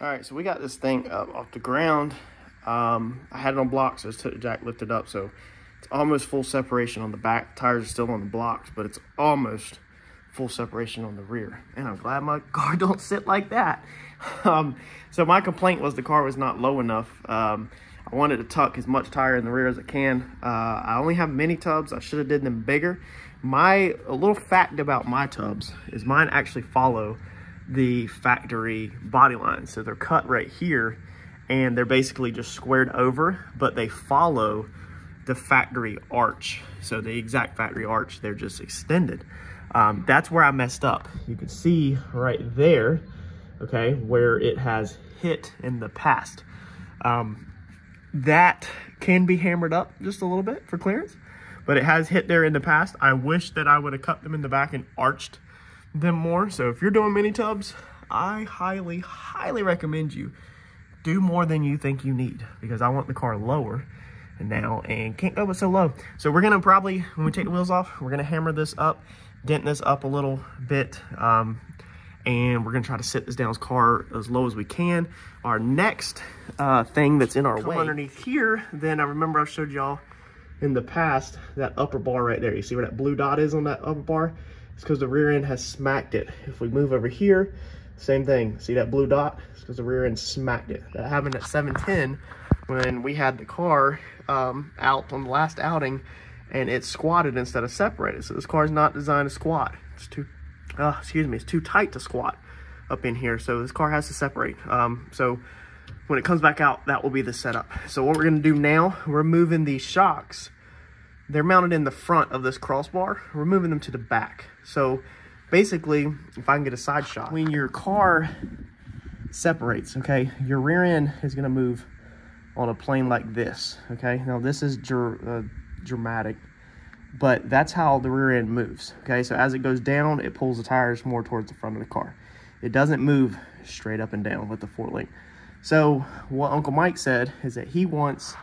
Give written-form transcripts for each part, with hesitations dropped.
All right, so we got this thing up off the ground. I had it on blocks, so I just took the jack, lifted up, so it's almost full separation on the back. Tires are still on the blocks, but it's almost full separation on the rear. And I'm glad my car don't sit like that. So my complaint was the car was not low enough. I wanted to tuck as much tire in the rear as I can. I only have mini tubs. I should have did them bigger. A little fact about my tubs is mine actually follow the factory body lines. So they're cut right here and they're basically just squared over, but they follow the factory arch. So the exact factory arch, they're just extended. That's where I messed up. You can see right there, okay, where it has hit in the past. That can be hammered up just a little bit for clearance, but it has hit there in the past. I wish that I would have cut them in the back and arched them more. So if you're doing mini tubs, I highly recommend you do more than you think you need, because I want the car lower and can't go but so low. So we're gonna probably, when we take the wheels off, we're gonna hammer this up, dent this up a little bit, and we're gonna try to sit this down car as low as we can. Our next thing that's in our way underneath here, then I remember I showed y'all in the past that upper bar right there. You see where that blue dot is on that upper bar? It's because the rear end has smacked it. If we move over here, same thing. See that blue dot? It's because the rear end smacked it. That happened at 710 when we had the car out on the last outing, and it squatted instead of separated. So this car is not designed to squat. It's too, it's too tight to squat up in here. So this car has to separate. So when it comes back out, that will be the setup. So what we're gonna do now, we're moving these shocks. They're mounted in the front of this crossbar. We're moving them to the back. So basically, if I can get a side shot, when your car separates, okay, your rear end is gonna move on a plane like this, okay? Now this is dramatic, but that's how the rear end moves, okay? So as it goes down, it pulls the tires more towards the front of the car. It doesn't move straight up and down with the four link. So what Uncle Mike said is that he wants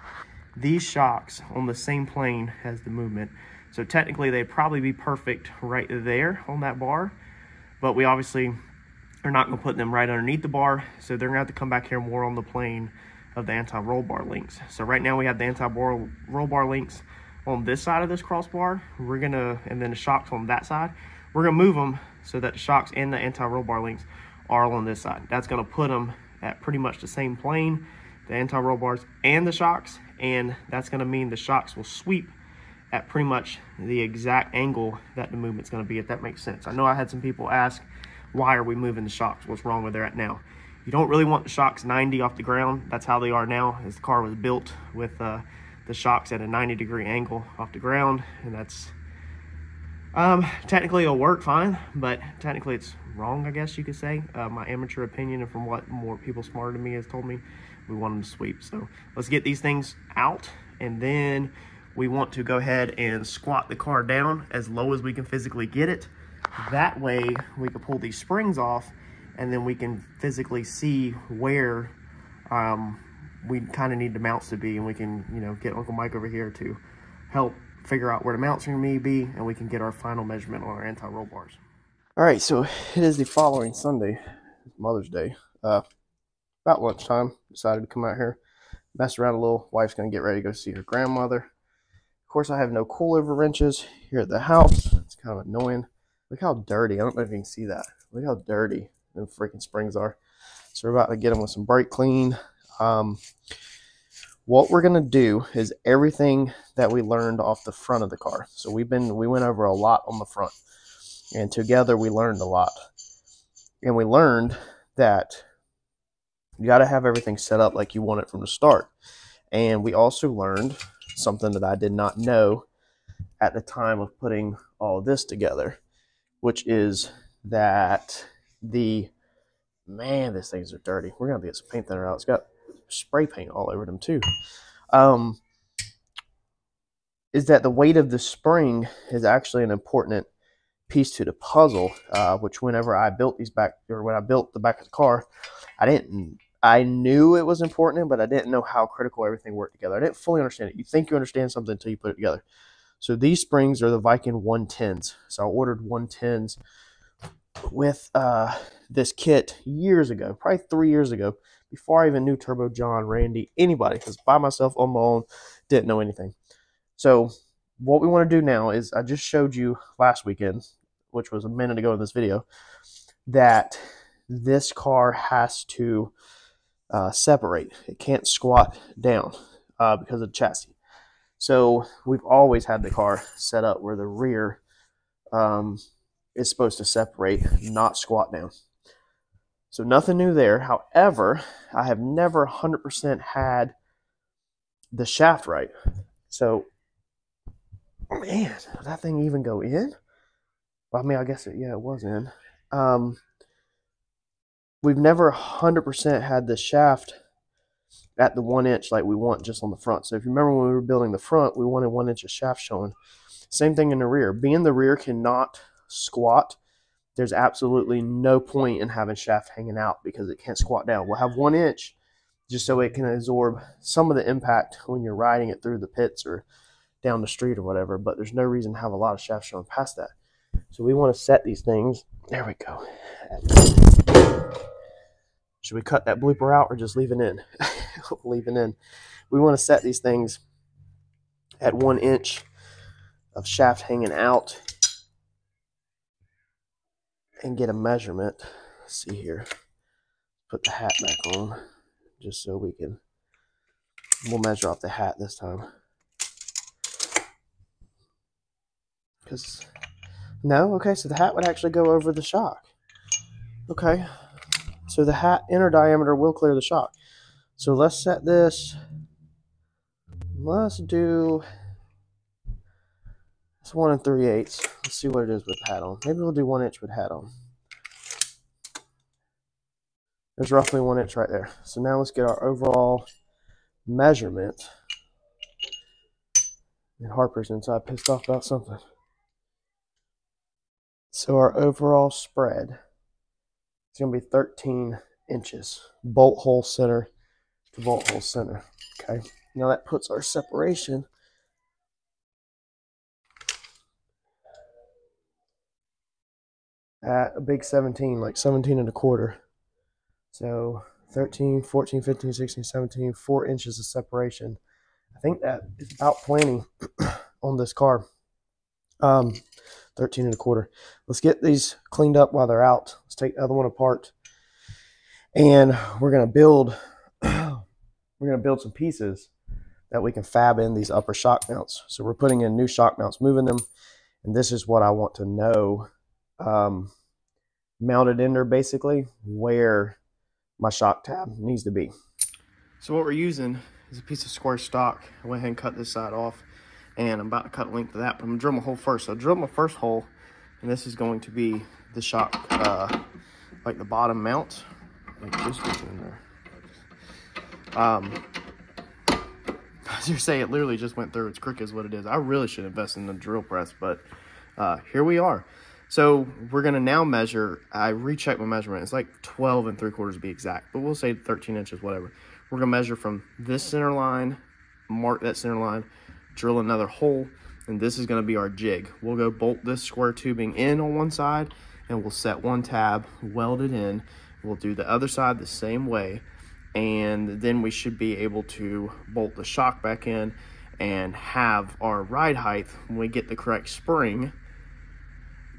these shocks on the same plane as the movement. So technically they'd probably be perfect right there on that bar, but we obviously are not gonna put them right underneath the bar, so they're gonna have to come back here more on the plane of the anti-roll bar links. So right now we have the anti-roll bar links on this side of this crossbar. And then the shocks on that side. We're gonna move them so that the shocks and the anti-roll bar links are all on this side. That's gonna put them at pretty much the same plane, the anti-roll bars and the shocks, and that's gonna mean the shocks will sweep at pretty much the exact angle that the movement's gonna be, if that makes sense. I know I had some people ask, why are we moving the shocks? What's wrong with they're at now? You don't really want the shocks 90 off the ground. That's how they are now, as the car was built with the shocks at a 90-degree angle off the ground, and that's technically it'll work fine, but technically it's wrong, I guess you could say. My amateur opinion, and from what more people smarter than me has told me, we want them to sweep. So let's get these things out, and then we want to go ahead and squat the car down as low as we can physically get it. That way we can pull these springs off, and then we can physically see where we kind of need the mounts to be, and we can, you know, get Uncle Mike over here to help figure out where the mounts are going to be, and we can get our final measurement on our anti-roll bars. All right, so it is the following Sunday, Mother's Day. About lunchtime, decided to come out here, mess around a little. Wife's going to get ready to go see her grandmother. Of course, I have no coilover wrenches here at the house. It's kind of annoying. Look how dirty. I don't know if you can see that. Look how dirty the freaking springs are. So we're about to get them with some brake clean. What we're gonna do is everything that we learned off the front of the car. So we went over a lot on the front, and together we learned a lot. And we learned that you got to have everything set up like you want it from the start. And we also learned something that I did not know at the time of putting all of this together, which is that these things are dirty. We're gonna have to get some paint thinner out. It's got spray paint all over them too. Is that the weight of the spring is actually an important piece to the puzzle, which whenever I built when I built the back of the car, I knew it was important, but I didn't know how critical everything worked together. I didn't fully understand it. You think you understand something until you put it together. So these springs are the Viking 110s. So I ordered 110s with this kit years ago, probably 3 years ago, before I even knew Turbo John, Randy, anybody, because by myself on my own, didn't know anything. So what we want to do now is, I just showed you last weekend, which was a minute ago in this video, that this car has to separate. It can't squat down because of the chassis. So we've always had the car set up where the rear is supposed to separate, not squat down. So nothing new there. However, I have never 100% had the shaft right. So, man, did that thing even go in? Well, I mean, I guess it was in. We've never 100% had the shaft at the 1 inch like we want just on the front. So if you remember when we were building the front, we wanted 1 inch of shaft showing. Same thing in the rear. Being the rear cannot squat, there's absolutely no point in having shaft hanging out because it can't squat down. We'll have 1 inch just so it can absorb some of the impact when you're riding it through the pits or down the street or whatever, but there's no reason to have a lot of shaft showing past that. So we want to set these things. There we go. Should we cut that blooper out or just leave it in? Leave it in. We want to set these things at 1 inch of shaft hanging out and get a measurement. Let's see here. Put the hat back on just so we'll measure off the hat this time. No, okay, so the hat would actually go over the shock. Okay, so the hat inner diameter will clear the shock. So let's set this, let's do, it's 1 3/8. Let's see what it is with the hat on. Maybe we'll do 1 inch with hat on. There's roughly 1 inch right there. So now let's get our overall measurement. And Harper's inside pissed off about something. So our overall spread is going to be 13 inches. Bolt hole center to bolt hole center. Okay. Now that puts our separation at a big 17, like 17 1/4. So 13, 14, 15, 16, 17, 4 inches of separation. I think that is about plenty on this car. 13 1/4. Let's get these cleaned up while they're out. Let's take the other one apart, and we're gonna build some pieces that we can fab in these upper shock mounts. So we're putting in new shock mounts, moving them, and this is what I want to know mounted in there, basically where my shock tab needs to be. So what we're using is a piece of square stock. I went ahead and cut this side off, and I'm about to cut a length of that, but I'm gonna drill my hole first. So I drilled my first hole, and this is going to be the shock, like the bottom mount. Like this goes in there. As you say, it literally just went through. It's crooked is what it is. I really should invest in the drill press, but here we are. So we're gonna now measure. I rechecked my measurement. It's like 12 3/4 to be exact, but we'll say 13 inches, whatever. We're gonna measure from this center line, mark that center line, drill another hole, and this is gonna be our jig. We'll go bolt this square tubing in on one side, and we'll set one tab, weld it in. We'll do the other side the same way, and then we should be able to bolt the shock back in and have our ride height when we get the correct spring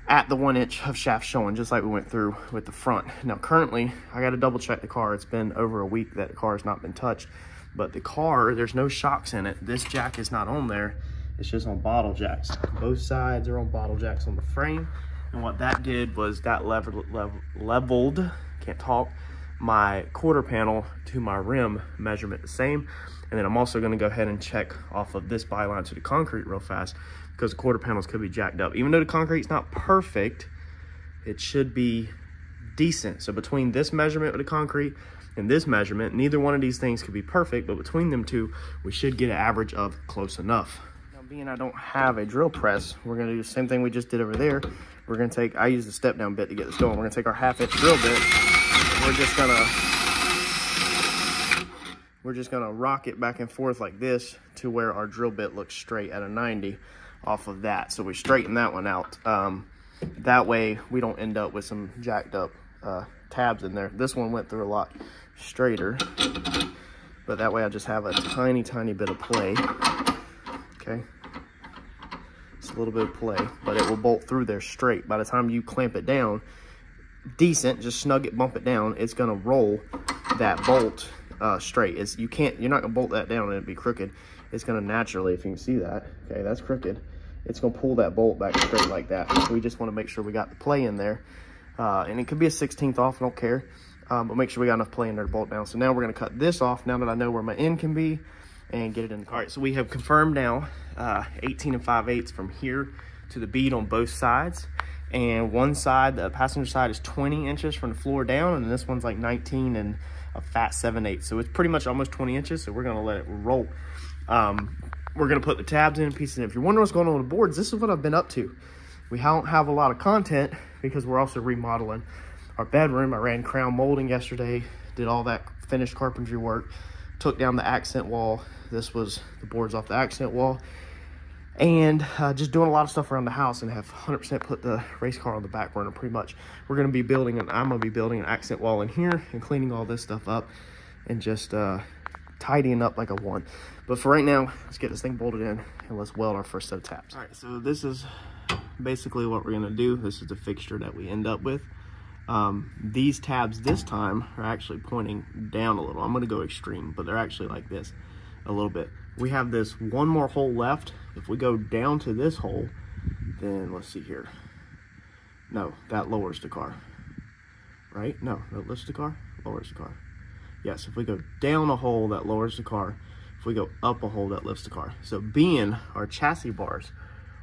at the 1 inch of shaft showing, just like we went through with the front. Now currently, I got to double check the car. It's been over a week that the car has not been touched, but the car, there's no shocks in it. This jack is not on there. It's just on bottle jacks. Both sides are on bottle jacks on the frame. And what that did was that leveled, can't talk, my quarter panel to my rim measurement the same. And then I'm also going to go ahead and check off of this byline to the concrete real fast, because the quarter panels could be jacked up. Even though the concrete's not perfect, it should be decent. So between this measurement with the concrete and this measurement, neither one of these things could be perfect, but between them two, we should get an average of close enough. Now, being I don't have a drill press, we're gonna do the same thing we just did over there. We're gonna take, I used a step down bit to get this going. We're gonna take our 1/2 inch drill bit. We're just gonna rock it back and forth like this to where our drill bit looks straight at a 90 off of that. So we straighten that one out. That way we don't end up with some jacked up tabs in there. This one went through a lot straighter, but that way I just have a tiny bit of play. Okay, it's a little bit of play, but it will bolt through there straight. By the time you clamp it down decent, just snug it, bump it down, it's gonna roll that bolt straight. You're not gonna bolt that down and it'd be crooked. It's gonna naturally, if you can see that, okay, that's crooked, it's gonna pull that bolt back straight like that. So we just want to make sure we got the play in there, and it could be a 16th off, I don't care, but make sure we got enough play in there to bolt down. So now we're gonna cut this off now that I know where my end can be, and get it in. All right, so we have confirmed now 18 5/8 from here to the bead on both sides, and one side, the passenger side, is 20 inches from the floor down, and this one's like 19 and a fat 7/8, so it's pretty much almost 20 inches. So we're gonna let it roll. We're gonna put the tabs in pieces. If you're wondering what's going on with the boards, this is what I've been up to. We don't have a lot of content because we're also remodeling our bedroom. I ran crown molding yesterday, did all that finished carpentry work, took down the accent wall. This was the boards off the accent wall, and just doing a lot of stuff around the house, and have 100% put the race car on the back burner pretty much. I'm gonna be building an accent wall in here and cleaning all this stuff up and just tidying up like a one. But for right now, let's get this thing bolted in and let's weld our first set of tabs. All right, so this is basically what we're gonna do. This is the fixture that we end up with. These tabs this time are actually pointing down a little. I'm gonna go extreme, but they're actually like this a little bit. We have this one more hole left. If we go down to this hole, then let's see here. No, that lowers the car, right? No, that lifts the car, lowers the car. Yes, if we go down a hole, that lowers the car. If we go up a hole, that lifts the car. So being our chassis bars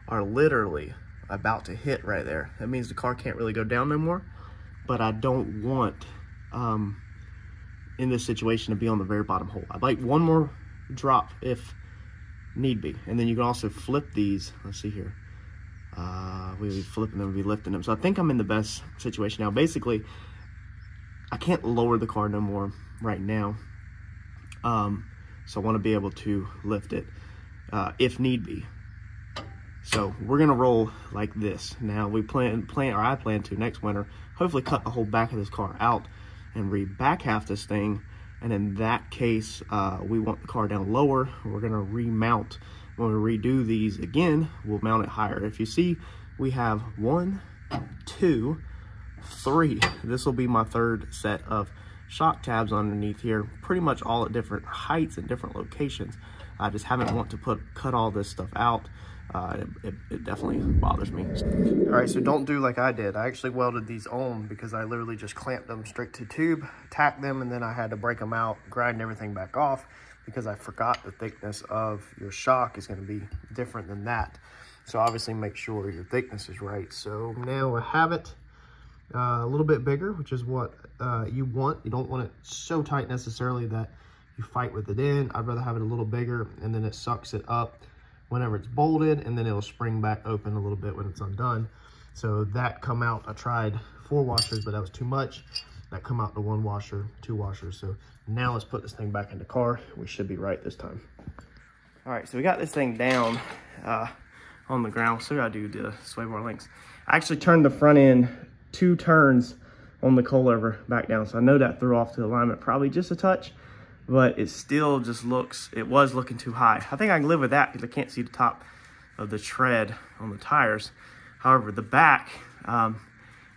are literally about to hit right there, that means the car can't really go down no more. But I don't want, in this situation, to be on the very bottom hole. I'd like one more drop if need be. And then you can also flip these. Let's see here. We'll be flipping them, we'll be lifting them. So I think I'm in the best situation now. Basically, I can't lower the car no more right now. So I want to be able to lift it if need be. So we're gonna roll like this. Now I plan to next winter, hopefully cut the whole back of this car out and re-back half this thing. And in that case, we want the car down lower. We're gonna remount. When we redo these again, we'll mount it higher. If you see, we have 1, 2, 3. This will be my third set of shock tabs underneath here, pretty much all at different heights and different locations. I just haven't want to cut all this stuff out. It definitely bothers me. All right, so don't do like I did. I actually welded these on because I literally just clamped them straight to tube, tacked them, and then I had to break them out, grind everything back off because I forgot the thickness of your shock is going to be different than that. So obviously make sure your thickness is right. So now I have it a little bit bigger, which is what you want. You don't want it so tight necessarily that you fight with it in. I'd rather have it a little bigger, and then it sucks it up whenever it's bolted, and then it'll spring back open a little bit when it's undone. So that come out, I tried 4 washers, but that was too much. That come out to 1 washer, 2 washers. So now let's put this thing back in the car. We should be right this time. All right, so we got this thing down on the ground. So I do the sway bar links. I actually turned the front end 2 turns on the coilover back down. So I know that threw off the alignment probably just a touch, but it still just it was looking too high. I think I can live with that because I can't see the top of the tread on the tires. However, the back, I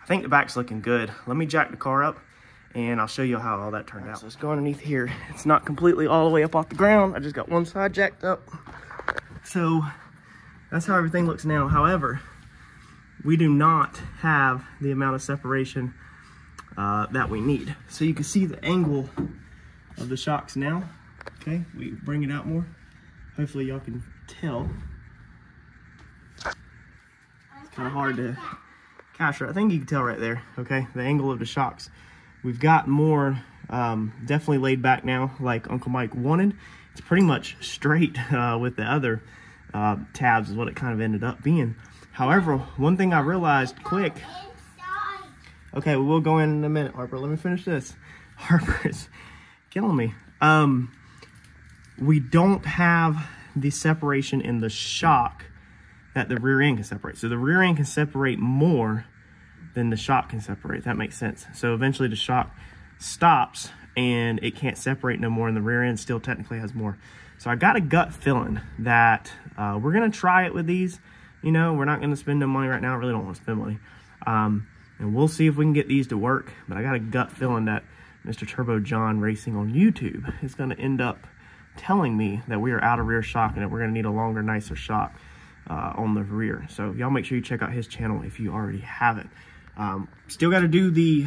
think the back's looking good. Let me jack the car up and I'll show you how all that turned out. So let's go underneath here. It's not completely all the way up off the ground. I just got one side jacked up. So that's how everything looks now. However, we do not have the amount of separation that we need. So you can see the angle of the shocks now. Okay, we bring it out more. Hopefully y'all can tell. It's kind of hard to capture. I think you can tell right there, okay, the angle of the shocks. We've got more definitely laid back now, like Uncle Mike wanted. It's pretty much straight with the other tabs is what it kind of ended up being. However, one thing I realized quick, okay, we'll go in a minute, Harper. Let me finish this. Harper is killing me. We don't have the separation in the shock that the rear end can separate. So the rear end can separate more than the shock can separate, if that makes sense. So eventually the shock stops and it can't separate no more, and the rear end still technically has more. So I got a gut feeling that we're gonna try it with these. You know, we're not gonna spend no money right now. I really don't want to spend money. And we'll see if we can get these to work. But I got a gut feeling that Mr. Turbo John Racing on YouTube is gonna end up telling me that we are out of rear shock and that we're gonna need a longer, nicer shock on the rear. So y'all make sure you check out his channel if you already have it. Still gotta do the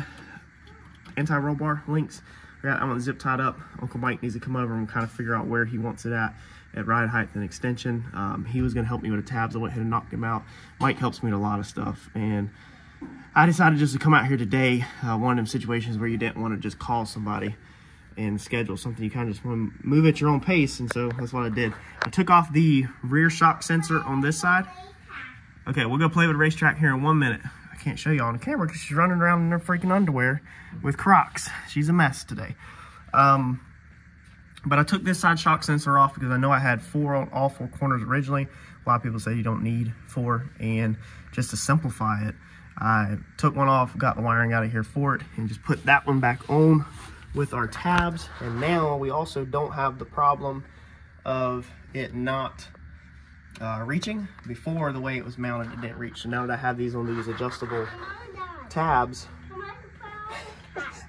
anti-roll bar links. I want it zip tied up. Uncle Mike needs to come over and kind of figure out where he wants it at ride height and extension. He was gonna help me with the tabs. I went ahead and knocked him out. Mike helps me with a lot of stuff, and I decided just to come out here today. One of them situations where you didn't want to just call somebody and schedule something. You kind of just want to move at your own pace, and so that's what I did. I took off the rear shock sensor on this side. Okay, we'll go play with the racetrack here in 1 minute. I can't show you on the camera because she's running around in her freaking underwear with Crocs. She's a mess today. But I took this side shock sensor off because I know I had 4 on all 4 corners originally. A lot of people say you don't need 4, and just to simplify it, I took one off, got the wiring out of here for it, and just put that one back on with our tabs. And now we also don't have the problem of it not reaching. Before, the way it was mounted, it didn't reach. So now that I have these on these adjustable tabs,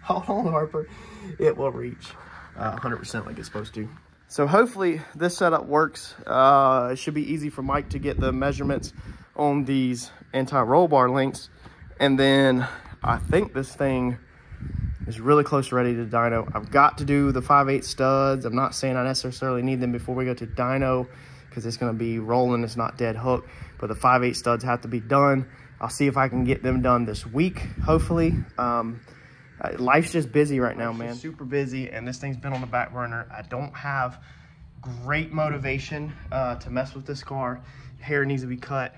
hold on, Harper, it will reach 100% like it's supposed to. So hopefully this setup works. It should be easy for Mike to get the measurements on these anti-roll bar links. And then I think this thing is really close to ready to dyno. I've got to do the 5/8 studs. I'm not saying I necessarily need them before we go to dyno because it's going to be rolling, it's not dead hook, but the 5/8 studs have to be done. I'll see if I can get them done this week, hopefully. Life's just busy right now, man. Super busy, and this thing's been on the back burner. I don't have great motivation to mess with this car. Hair needs to be cut.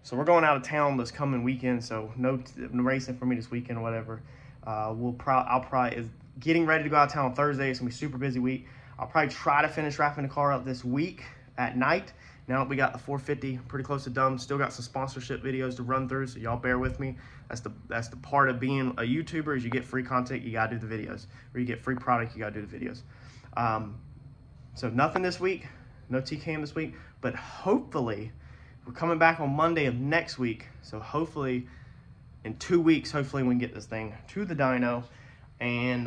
So we're going out of town this coming weekend, so no racing for me this weekend or whatever. I'll probably is getting ready to go out of town on Thursday. It's gonna be a super busy week. I'll probably try to finish wrapping the car up this week at night. Now that we got the 450 pretty close to done, still got some sponsorship videos to run through, so y'all bear with me. That's the part of being a YouTuber, is you get free content, you gotta do the videos. Or you get free product, you gotta do the videos. So nothing this week, no TCAM this week, but hopefully, we're coming back on Monday of next week. So hopefully, in 2 weeks, hopefully we can get this thing to the dyno, and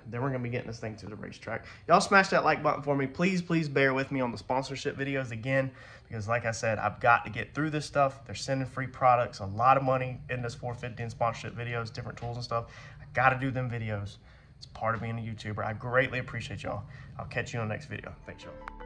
then we're gonna be getting this thing to the racetrack. Y'all smash that like button for me. Please, please bear with me on the sponsorship videos again, because like I said, I've got to get through this stuff. They're sending free products, a lot of money in this 450 and sponsorship videos, different tools and stuff. I gotta do them videos. It's part of being a YouTuber. I greatly appreciate y'all. I'll catch you on the next video. Thanks, y'all.